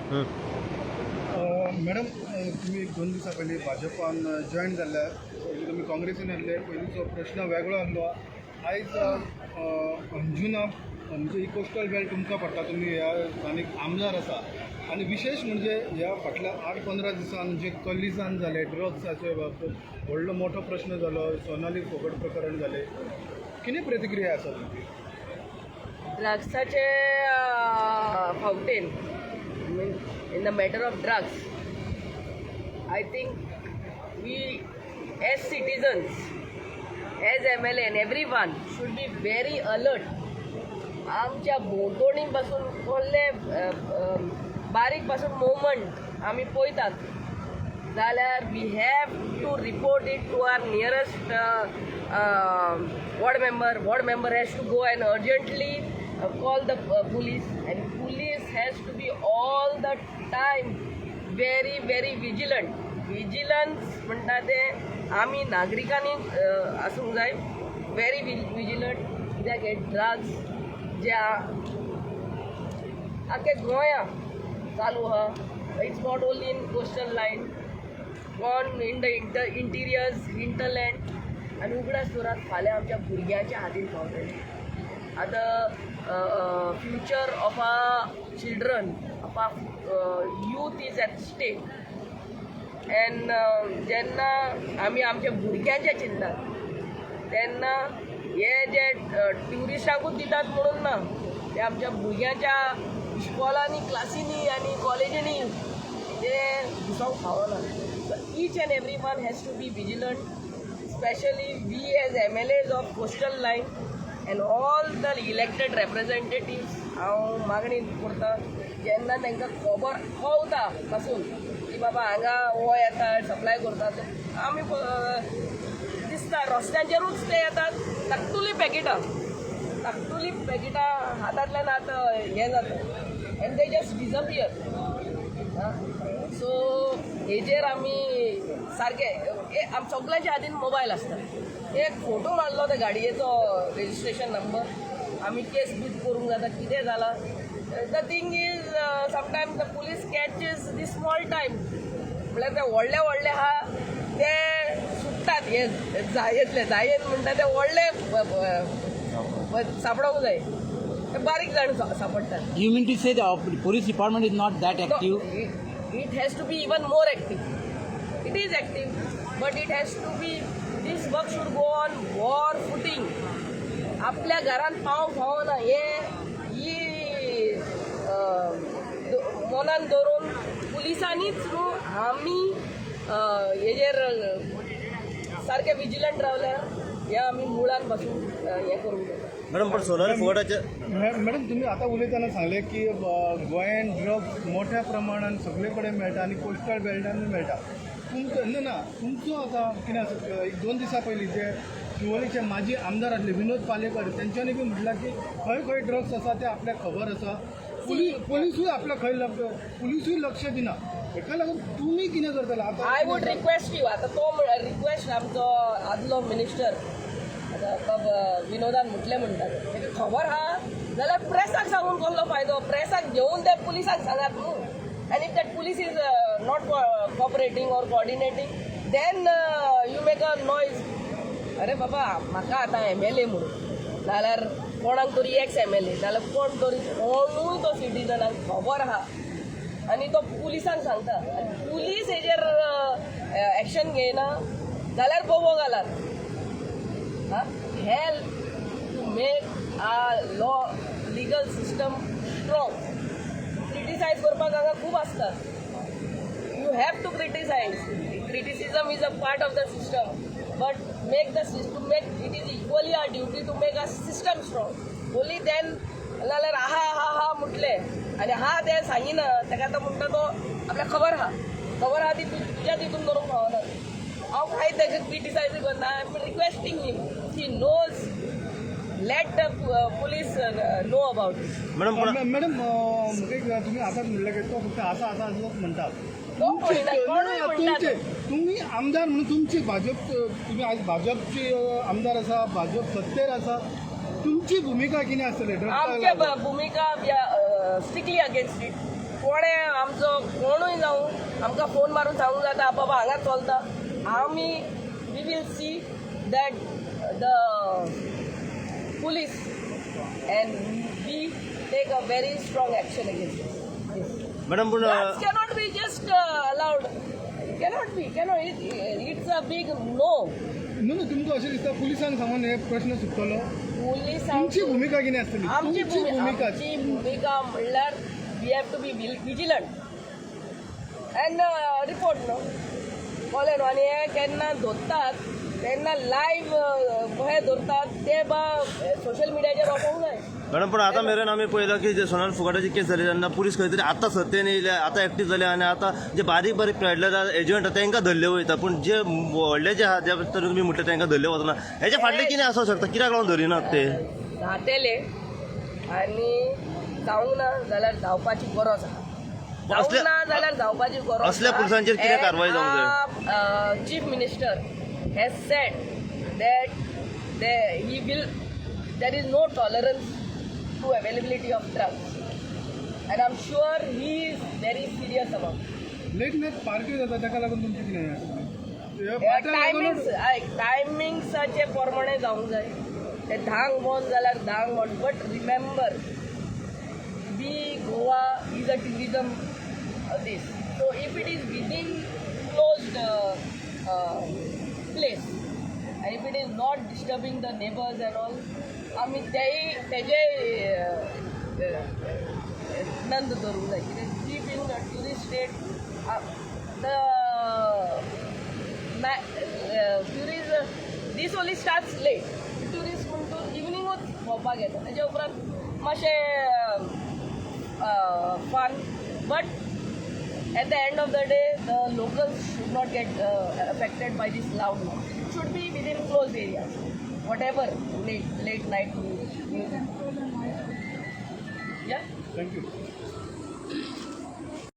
Madam तुम्ही 2 दिसा पयलीं भाजपान जॉयन जाल्ल्या पयलीं तुमी काँग्रेसीन येयल्ले पयलींचो प्रश्न वेगळो आहलो आयज अंजुना म्हणजे ही कोस्टल बेल्ट तुमकां पडटा तुमी ह्या स्थानीक आमदार आसा आनी विशेष म्हणजे ह्या फाटल्या 8-15 दिसान जे कलिजान जाले ड्रग्साचे बाबतींत व्हडलो मोठो प्रश्न जालो सोनाली फोगट प्रकरण जालें कितें प्रतिक्रिया आसा तुमची ड्रग्साचे फावटेन in the matter of drugs, I think we as citizens, as MLA and everyone should be very alert. आमच्या भोंवतणी पासून कसले बारीक पासून मोवमेंट आमी पळयतात जाल्यार we have to report it to our nearest ward member has to go and urgently call the police, and police has to be all the time very vigilant. Vigilance म्हणटा ते आमी नागरिकांनी आसूंक जाय very vigilant कित्याक हे drugs जे आख्या गोंया चालू आहा. It's not only in coastal line, gone in the interiors, hinterland आनी उगडास जोरात फाल्यां आमच्या भुरग्यांच्या हातीन पावतले. आतां future of our children, of our youth is at stake. And जेन्ना आमी आमच्या भुरग्यांचें चिंतात तेन्ना हे जे ट्युरिस्टांकूच दितात म्हणून ना, ते आमच्या भुरग्यांच्या इस्कॉलांनी, क्लासींनी आनी कॉलेजींनी ते दिसूंक फावना. So each and every one has to be vigilant, especially we as MLAs of coastal line and all the elected representatives. हांव मागणी करता जेन्ना तांकां खबर पावता पासून की बाबा हांगा हो येता सप्लाय करतात, आमी दिसता रस्त्यांचेरूच ते येतात धाकटुली पॅकेटां हातांतल्यान आतां हें जाता and they just disappear. So हेजेर आमी सारके सगळ्यांच्या हातीन मोबायल आसता. एक फोटो मारलो त्या गाडयेचो रेजिस्ट्रेशन नंबर आमी केस बूक करूंक जाता कितें जालां. The thing is sometimes the police catches the small time, म्हळ्यार ते व्हडले आहा ते सुट्टात. हे जायेन म्हणटा ते व्हडले सापडोंक जाय, बारीक जाण सापडटात. You mean to say the police department is not that active? No, it has to be even more active. It is active, but it has to be, this work should go on war footing. आपल्या घरान पावंक फावना ही मनान धरून पुलिसांनीच न्हू आमी हेजेर सारके विजिलंट रावल्यार हे आमी मुळान पासून हें करूंक जाता. मॅडम पण सोनाली फोगटाचे मॅडम तुम्ही आता उलयतना सांगले की गोंयान ड्रग्स मोठ्या प्रमाणात सगळे कडेन मेळटा आनी कोस्टल बेल्टांनी मेळटा. तुमचो ना तुमचो आतां कितें आसा 2 दिसां पयलीं जे शिवोलीचे माजी आमदार आसले विनोद पालेकर तेंच्यांनी बी म्हटलां की खंय ड्रग्स आसा ते आपल्याक खबर आसा. पुलिसूय आपल्या पुलिसूय लक्ष दिना. हेका लागून तुमी कितें करतले आतां? आय वूड रिक्वेस्ट यू, आतां तो रिक्वेस्ट आमचो आदलो मिनिस्टर विनोदान म्हटलें म्हणटात ताका खबर आहा जाल्यार प्रेसाक सांगून कसलो फायदो. प्रेसाक घेवन ते पुलिसाक सांगात न्हू. And if that police is not cooperating or coordinating then you make a noise. अरे बाबा म्हाका आतां MLA म्हणून जाल्यार कोणाक तरी एक्स MLA जाल्यार कोण तरी कोणूय तो सिटीजनाक खबर आहा आनी तो पुलिसांक सांगता आनी पुलीस हेजेर एक्शन घेयना जाल्यार बोबो घालात. Help to make our legal system strong. Criticize करपाक हांगा खूब आसता. You have to criticize. Criticism is a part of the system, but make the system, it is equally our duty to make a system strong. Only then जाल्यार आहा म्हटले आनी आहा ते सांगिना ताका तो म्हणटा तो आपल्याक खबर आहा ती तुज्या तितून करूंक फावना. हांव कांय ताका क्रिटिसायज करना. I am requesting him, he knows, let the police know about it. Madam तुम्ही आताच म्हणलं की तो फक्त असा म्हणतात. तुम्ही आमदार म्हणून तुमची भाजप, तुम्ही आज भाजपचे आमदार आसा, भाजप सत्तेर आसा, तुमची भूमिका कितें आसतली? आमची भूमिका स्ट्रिक्टली अगेन्स्ट इट. कोणे आमचो आमकां फोन मारून सांगूंक जाता बाबा हांगा चलता आमी we will see that the police and we take a very strong action against madam पण cannot be just allowed. Cannot be. It's a big no. न्हू तुमकां अशें दिसता पुलिसांक सांगून हे प्रश्न सुटतलो तुमची भूमिका कितें आसतली आमची तुमची भूमिका भूमिका म्हणल्यार we have to be vigilant and report न्हू कळ्ळें न्हू आनी हे केन्ना धरतात तेन्ना लायव्ह हे धरतात ते सोशल मिडियाचेर वचोंक जाय. मॅडम पण आता मेरेन आम्ही पळयलां की जे सोनार फुकाटाची केस जाली तेन्ना पुलीस खंय तरी आतां सत्तेन येयले आतां एक्टीव जाले आनी आतां जे बारीक बारीक पेडलर एजंट तांकां धरले वयता पूण जे व्हडले जे आहा ज्या तरेन तुमी म्हणटा तांकां धरले वचना हेजे फाटलें कितें आसूंक शकता कित्याक लागून धरिनात ते जातेले आनी जावंक ना जाल्यार जावपाची गरज आहा जावंक ना जाल्यार जावपाची गरज असल्या पुलिसांचेर कितें कारवाय जावंक जाय. Chief minister has said that he will there is no tolerance to availability of drugs and I'm sure he is very serious about it. Late night party जाता ताका लागून तुमची कितें टायमिंग्साचे प्रमाणे जावंक जाय ते 10 बंद जाल्यार 10 बंद but remember we Goa is a tourism this so if it is within closed place and if it is not disturbing the neighbors and all आमी तेजे नंद धरूंक जाय कित्याक keep in tourist state the tourist this only starts late tourist म्हण तूं इवनिंगूच भोंवपाक येता तेजे उपरांत मातशें fun but at the end of the day the locals should not get affected by this loud noise. It should be within closed areas whatever late night music. Yeah, thank you